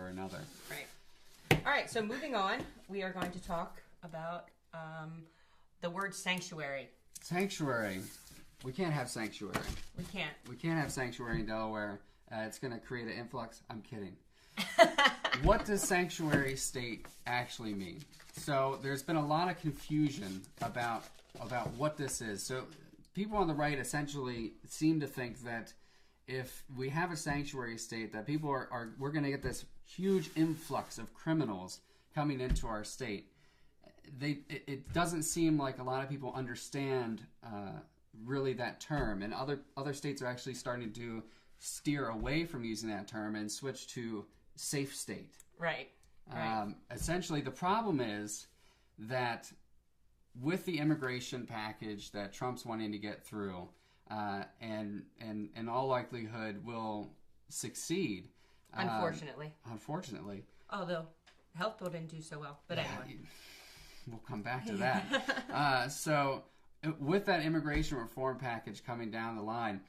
another. Right. All right, so moving on, we are going to talk about the word sanctuary. Sanctuary. We can't have sanctuary. We can't. We can't have sanctuary in Delaware. It's going to create an influx. I'm kidding. What does sanctuary state actually mean? So there's been a lot of confusion about what this is. So people on the right essentially seem to think that if we have a sanctuary state, that people we're going to get this huge influx of criminals coming into our state. It doesn't seem like a lot of people understand really that term, and other states are actually starting to steer away from using that term and switch to safe state. Right. Essentially, the problem is that with the immigration package that Trump's wanting to get through, and in all likelihood will succeed. Unfortunately. Although health bill didn't do so well, but anyway. We'll come back to that. So with that immigration reform package coming down the line,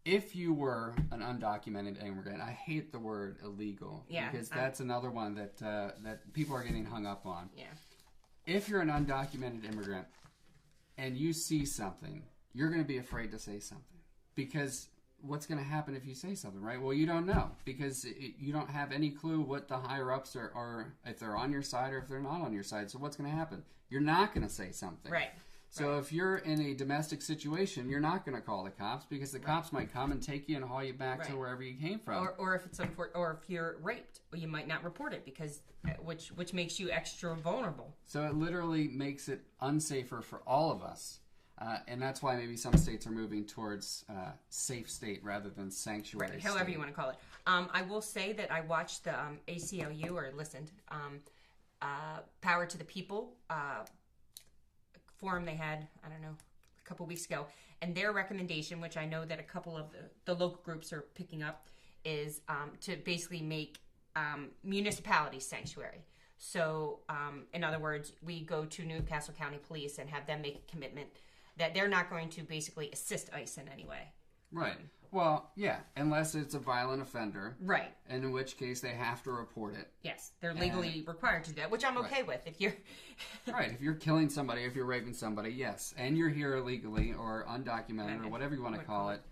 if you were an undocumented immigrant, I hate the word illegal, because that's another one that people are getting hung up on. Yeah. If you're an undocumented immigrant and you see something, you're going to be afraid to say something, because what's going to happen if you say something, right? Well, you don't know, because you don't have any clue what the higher ups are, if they're on your side or if they're not on your side. So what's going to happen? You're not going to say something. Right. So if you're in a domestic situation, you're not going to call the cops, because the cops might come and take you and haul you back to wherever you came from. Or if it's or if you're raped, well, you might not report it, because which makes you extra vulnerable. So it literally makes it unsafer for all of us. And that's why maybe some states are moving towards safe state rather than sanctuary state. However you want to call it. I will say that I watched the ACLU, or listened, Power to the People forum they had, I don't know, a couple weeks ago. And their recommendation, which I know that a couple of the local groups are picking up, is to basically make municipalities sanctuary. So, in other words, we go to Newcastle County Police and have them make a commitment that they're not going to basically assist ICE in any way. Right. Well, yeah, unless it's a violent offender. Right. And in which case they have to report it. Yes, they're legally required to do that, which I'm okay with. If you're right, if you're killing somebody, if you're raping somebody, yes, and you're here illegally or undocumented or whatever you want to call it,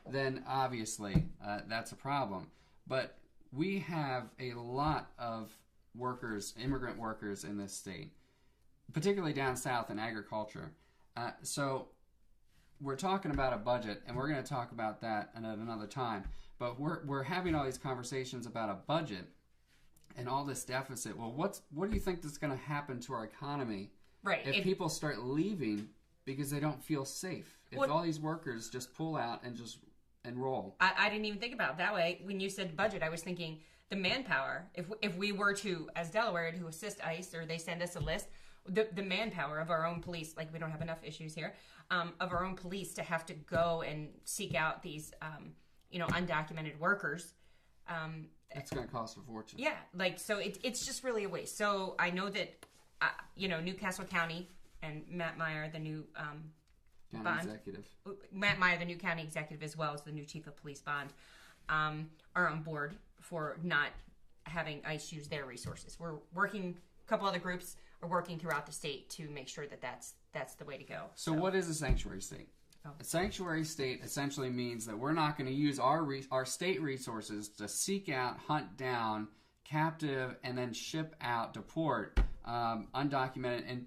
then obviously that's a problem. But we have a lot of workers, immigrant workers in this state, particularly down south in agriculture. So we're talking about a budget, and we're going to talk about that at another time. But we're having all these conversations about a budget and all this deficit. Well, what do you think is going to happen to our economy if people start leaving because they don't feel safe? If all these workers just pull out and just enroll? I didn't even think about it that way. When you said budget, I was thinking the manpower. If we were to, as Delaware, to assist ICE, or they send us a list, the manpower of our own police, like we don't have enough issues here, of our own police to have to go and seek out these, undocumented workers. It's going to cost a fortune. Yeah, so it's just really a waste. So I know that, Newcastle County and Matt Meyer, the new Matt Meyer, the new county executive, as well as the new chief of police Bond, are on board for not having ICE use their resources. We're working, a couple other groups are working throughout the state to make sure that that's the way to go. So what is a sanctuary state? A sanctuary state essentially means that we're not going to use our state resources to seek out, hunt down, captive, and then ship out, deport undocumented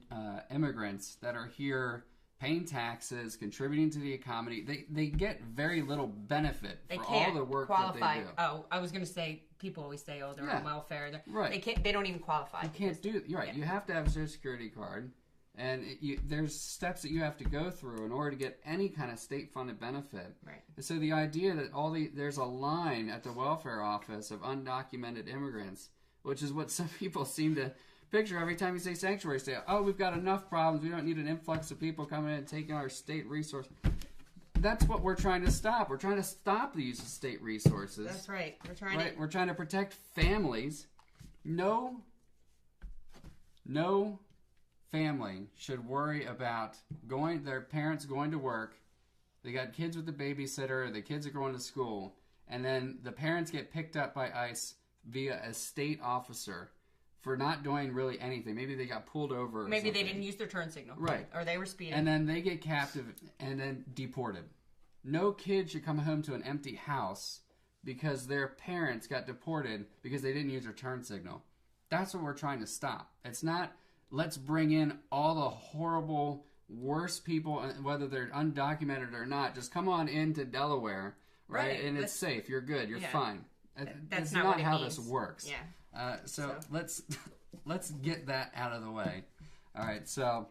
immigrants that are here paying taxes, contributing to the economy. They get very little benefit for all the work that they do. Oh, I was going to say, people always say, they're on welfare. Right. They don't even qualify. You can't do it. You're right. Yeah. You have to have a Social Security card. And there's steps that you have to go through in order to get any kind of state-funded benefit. Right. And so the idea that there's a line at the welfare office of undocumented immigrants, which is what some people seem to picture every time you say sanctuary state. Oh, we've got enough problems. We don't need an influx of people coming in and taking our state resources. That's what we're trying to stop. We're trying to stop the use of state resources. That's right. We're trying to protect families. No family should worry about their parents going to work. They got kids with the babysitter. The kids are going to school, and then the parents get picked up by ICE via a state officer for not doing really anything. Maybe they got pulled over. Or Maybe something. they didn't use their turn signal. Right. Or they were speeding. And then they get captive and then deported. No kid should come home to an empty house because their parents got deported because they didn't use their turn signal. That's what we're trying to stop. It's not, let's bring in all the horrible, worst people, whether they're undocumented or not. Just come on into Delaware, right? And it's safe. You're good. You're fine. That's not how this works. Yeah. So let's get that out of the way. All right. So